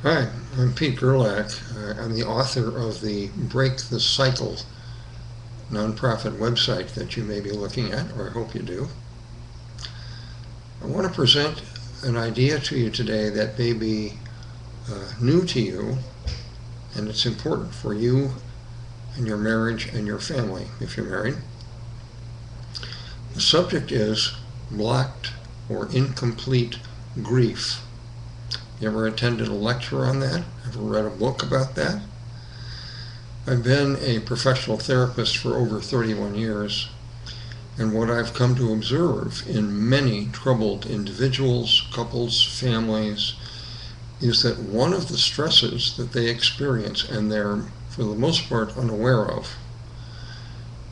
Hi, I'm Pete Gerlach. I'm the author of the Break the Cycle nonprofit website that you may be looking at, or I hope you do. I want to present an idea to you today that may be new to you, and it's important for you and your marriage and your family if you're married. The subject is blocked or incomplete grief. You ever attended a lecture on that? Ever read a book about that? I've been a professional therapist for over 31 years, and what I've come to observe in many troubled individuals, couples, families, is that one of the stresses that they experience, and they're for the most part unaware of,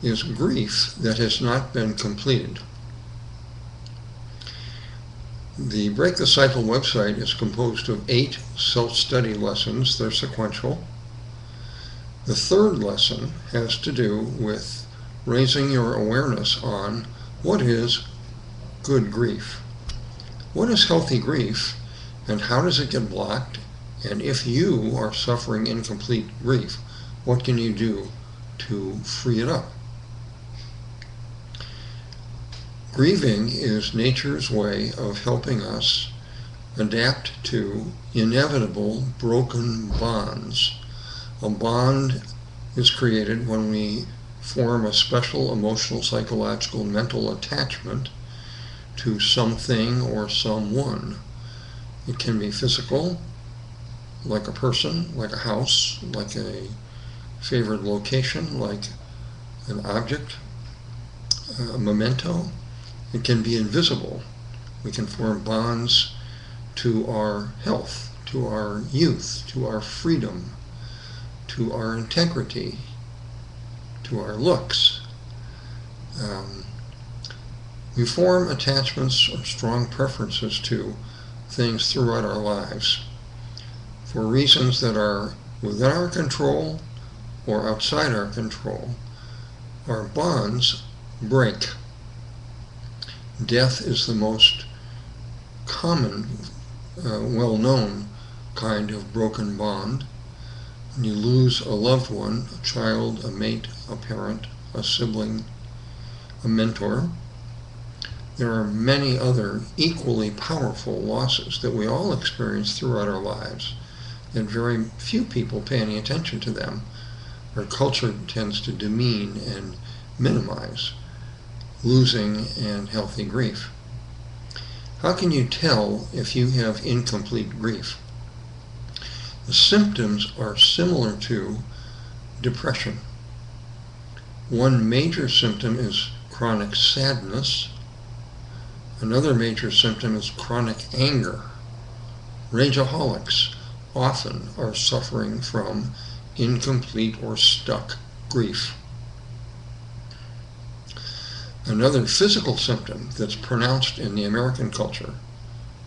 is grief that has not been completed. The Break the Cycle website is composed of 8 self-study lessons. They're sequential. The third lesson has to do with raising your awareness on what is good grief. What is healthy grief, and how does it get blocked? And if you are suffering incomplete grief, what can you do to free it up? Grieving is nature's way of helping us adapt to inevitable broken bonds. A bond is created when we form a special emotional, psychological, mental attachment to something or someone. It can be physical, like a person, like a house, like a favorite location, like an object, a memento. It can be invisible. We can form bonds to our health, to our youth, to our freedom, to our integrity, to our looks. We form attachments or strong preferences to things throughout our lives for reasons that are within our control or outside our control. Our bonds break. Death is the most common, well-known kind of broken bond. When you lose a loved one, a child, a mate, a parent, a sibling, a mentor, there are many other equally powerful losses that we all experience throughout our lives, and very few people pay any attention to them. Our culture tends to demean and minimize losing and healthy grief. How can you tell if you have incomplete grief? The symptoms are similar to depression. One major symptom is chronic sadness. Another major symptom is chronic anger. Rageaholics often are suffering from incomplete or stuck grief. Another physical symptom that's pronounced in the American culture,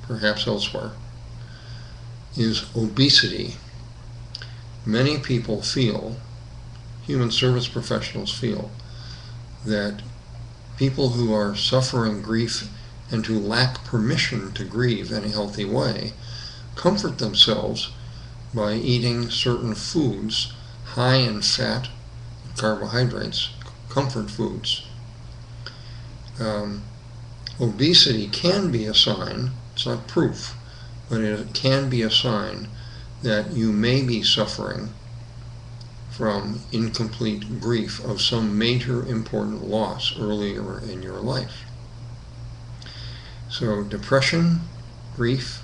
perhaps elsewhere, is obesity. Many people feel, human service professionals feel, that people who are suffering grief and who lack permission to grieve in a healthy way comfort themselves by eating certain foods high in fat, carbohydrates, comfort foods. Obesity can be a sign, it's not proof, but it can be a sign that you may be suffering from incomplete grief of some major important loss earlier in your life. So depression, grief,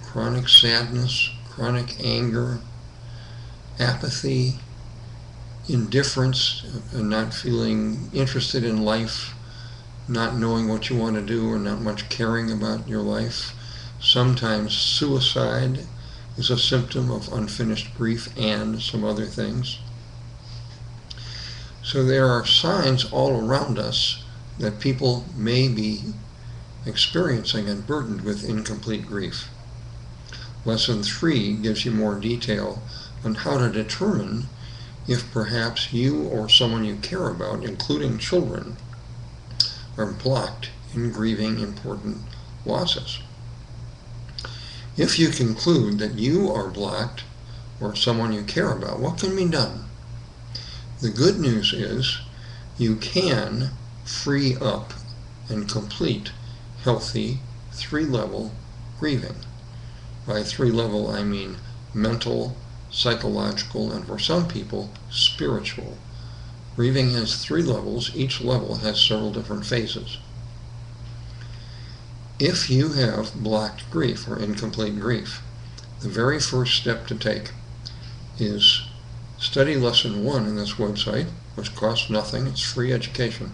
chronic sadness, chronic anger, apathy, indifference, and not feeling interested in life, not knowing what you want to do, or not much caring about your life. Sometimes suicide is a symptom of unfinished grief and some other things. So there are signs all around us that people may be experiencing and burdened with incomplete grief. Lesson 3 gives you more detail on how to determine if perhaps you or someone you care about, including children, are blocked in grieving important losses. If you conclude that you are blocked or someone you care about, what can be done? The good news is you can free up and complete healthy 3-level grieving. By 3-level, I mean mental, psychological, and for some people, spiritual. Grieving has 3 levels. Each level has several different phases. If you have blocked grief or incomplete grief, the very first step to take is study lesson 1 in this website, which costs nothing. It's free education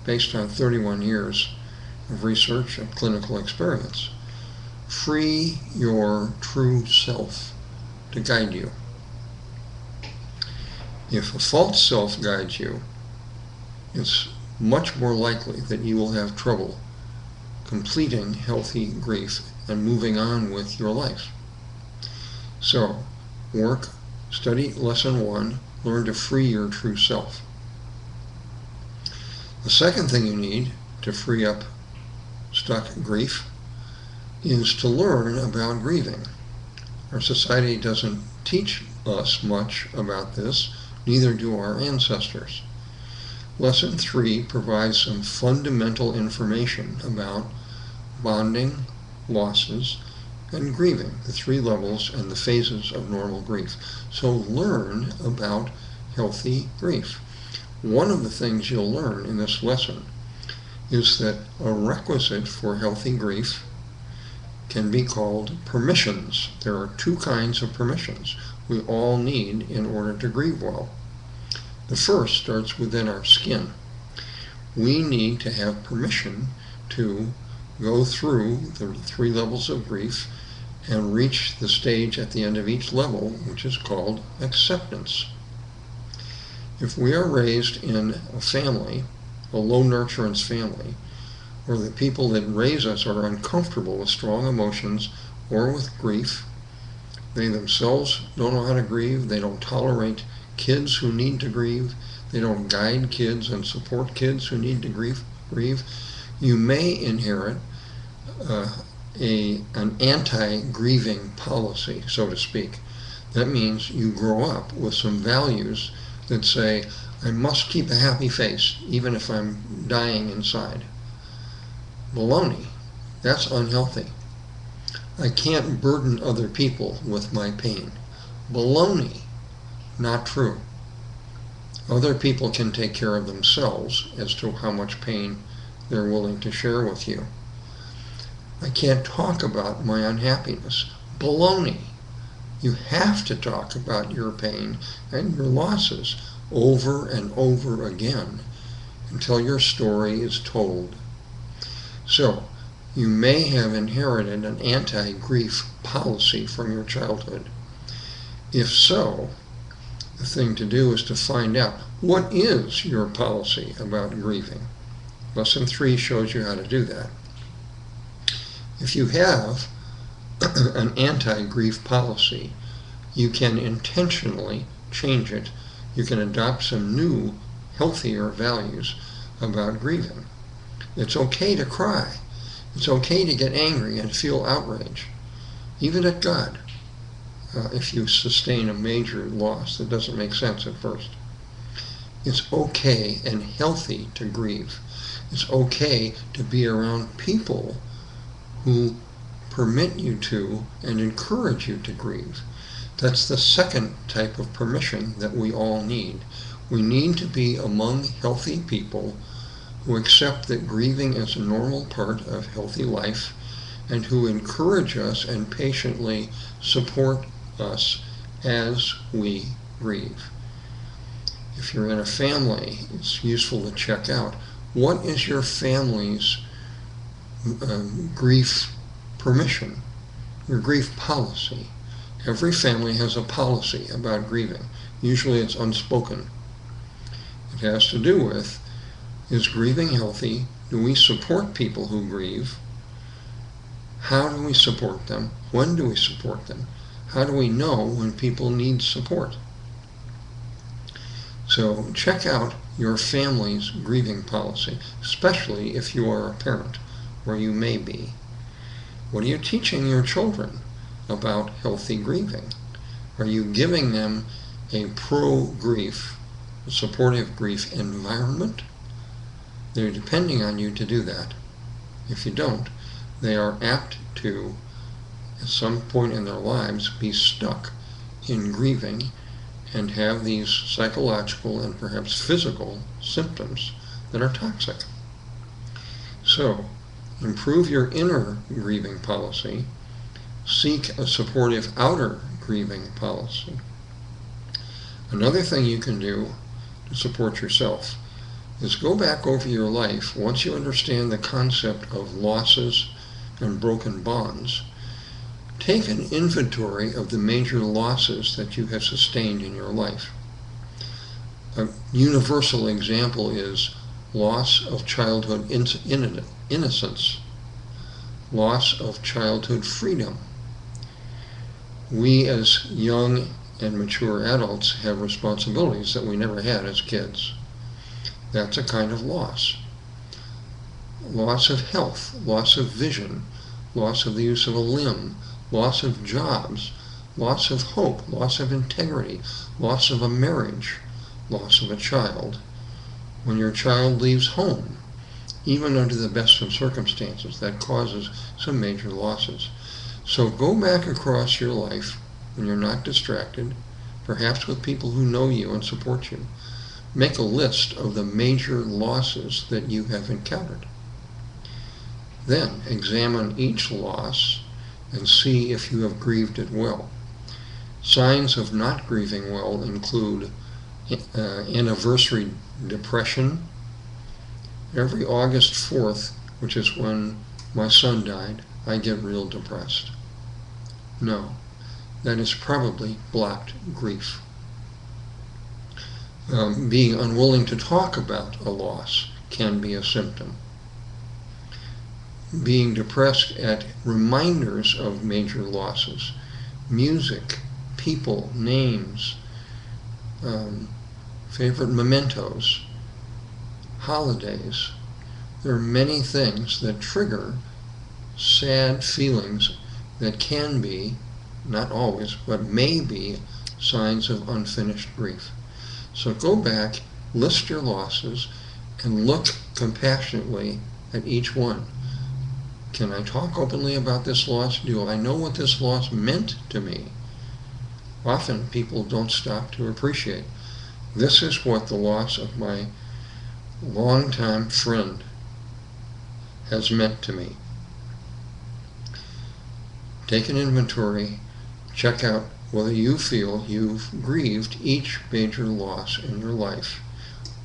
based on 31 years of research and clinical experience. Free your true self to guide you. If a false self guides you, it's much more likely that you will have trouble completing healthy grief and moving on with your life. So, study lesson 1, learn to free your true self. The second thing you need to free up stuck grief is to learn about grieving. Our society doesn't teach us much about this, neither do our ancestors. Lesson 3 provides some fundamental information about bonding, losses, and grieving, the 3 levels and the phases of normal grief. So learn about healthy grief. One of the things you'll learn in this lesson is that a requisite for healthy grief can be called permissions. There are 2 kinds of permissions we all need in order to grieve well. The first starts within our skin. We need to have permission to go through the 3 levels of grief and reach the stage at the end of each level, which is called acceptance. If we are raised in a family, a low nurturance family, where the people that raise us are uncomfortable with strong emotions or with grief, they themselves don't know how to grieve, they don't tolerate kids who need to grieve, they don't guide kids and support kids who need to grieve, you may inherit an anti-grieving policy, so to speak. That means you grow up with some values that say, I must keep a happy face even if I'm dying inside. Baloney. That's unhealthy. I can't burden other people with my pain. Baloney. Not true. Other people can take care of themselves as to how much pain they're willing to share with you. I can't talk about my unhappiness. Baloney. You have to talk about your pain and your losses over and over again until your story is told. So, you may have inherited an anti-grief policy from your childhood. If so, the thing to do is to find out, what is your policy about grieving? Lesson 3 shows you how to do that. If you have an anti-grief policy, you can intentionally change it. You can adopt some new, healthier values about grieving. It's okay to cry. It's okay to get angry and feel outrage, even at God, if you sustain a major loss that doesn't make sense at first. It's okay and healthy to grieve. It's okay to be around people who permit you to and encourage you to grieve. That's the second type of permission that we all need. We need to be among healthy people who accept that grieving is a normal part of healthy life and who encourage us and patiently support us as we grieve. If you're in a family, it's useful to check out, what is your family's grief permission, your grief policy? Every family has a policy about grieving. Usually it's unspoken. It has to do with, is grieving healthy? Do we support people who grieve? How do we support them? When do we support them? How do we know when people need support? So check out your family's grieving policy, especially if you are a parent, or you may be. What are you teaching your children about healthy grieving? Are you giving them a pro-grief, supportive grief environment? They're depending on you to do that. If you don't, they are apt to, at some point in their lives, be stuck in grieving and have these psychological and perhaps physical symptoms that are toxic. So, improve your inner grieving policy. Seek a supportive outer grieving policy. Another thing you can do to support yourself is go back over your life once you understand the concept of losses and broken bonds. Take an inventory of the major losses that you have sustained in your life. A universal example is loss of childhood innocence, loss of childhood freedom. We as young and mature adults have responsibilities that we never had as kids. That's a kind of loss. Loss of health, loss of vision, loss of the use of a limb, loss of jobs, loss of hope, loss of integrity, loss of a marriage, loss of a child. When your child leaves home, even under the best of circumstances, that causes some major losses. So go back across your life when you're not distracted, perhaps with people who know you and support you. Make a list of the major losses that you have encountered. Then examine each loss and see if you have grieved it well. Signs of not grieving well include anniversary depression. Every August 4th, which is when my son died, I get real depressed. No, that is probably blocked grief. Being unwilling to talk about a loss can be a symptom. Being depressed at reminders of major losses, music, people, names, favorite mementos, holidays. There are many things that trigger sad feelings that can be, not always, but may be signs of unfinished grief. So go back, list your losses, and look compassionately at each one. Can I talk openly about this loss? Do I know what this loss meant to me? Often people don't stop to appreciate. This is what the loss of my longtime friend has meant to me. Take an inventory, check out whether you feel you've grieved each major loss in your life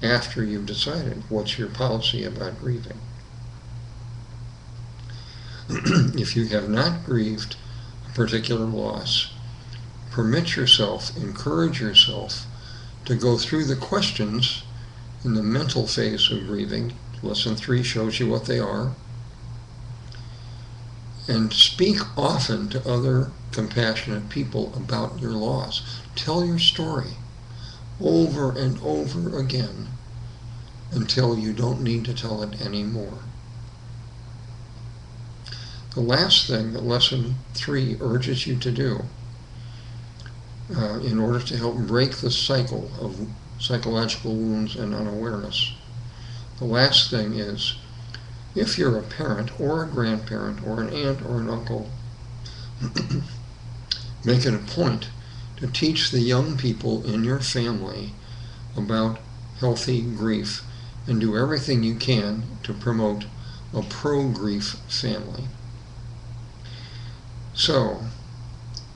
after you've decided what's your policy about grieving. If you have not grieved a particular loss, permit yourself, encourage yourself to go through the questions in the mental phase of grieving. Lesson 3 shows you what they are. And speak often to other compassionate people about your loss. Tell your story over and over again until you don't need to tell it anymore. The last thing that Lesson 3 urges you to do in order to help break the cycle of psychological wounds and unawareness, the last thing is, if you're a parent or a grandparent or an aunt or an uncle, make it a point to teach the young people in your family about healthy grief and do everything you can to promote a pro-grief family. So,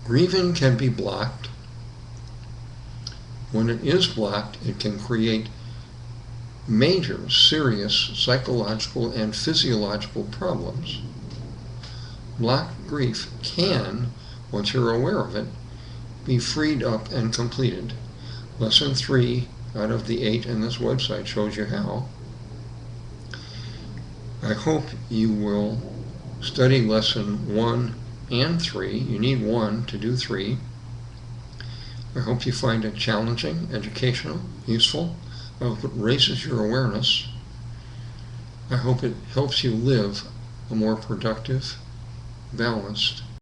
grieving can be blocked. When it is blocked, it can create major, serious psychological and physiological problems. Blocked grief can, once you're aware of it, be freed up and completed. Lesson 3 out of the 8 in this website shows you how. I hope you will study lesson 1 and 3. You need 1 to do 3. I hope you find it challenging, educational, useful. I hope it raises your awareness. I hope it helps you live a more productive, balanced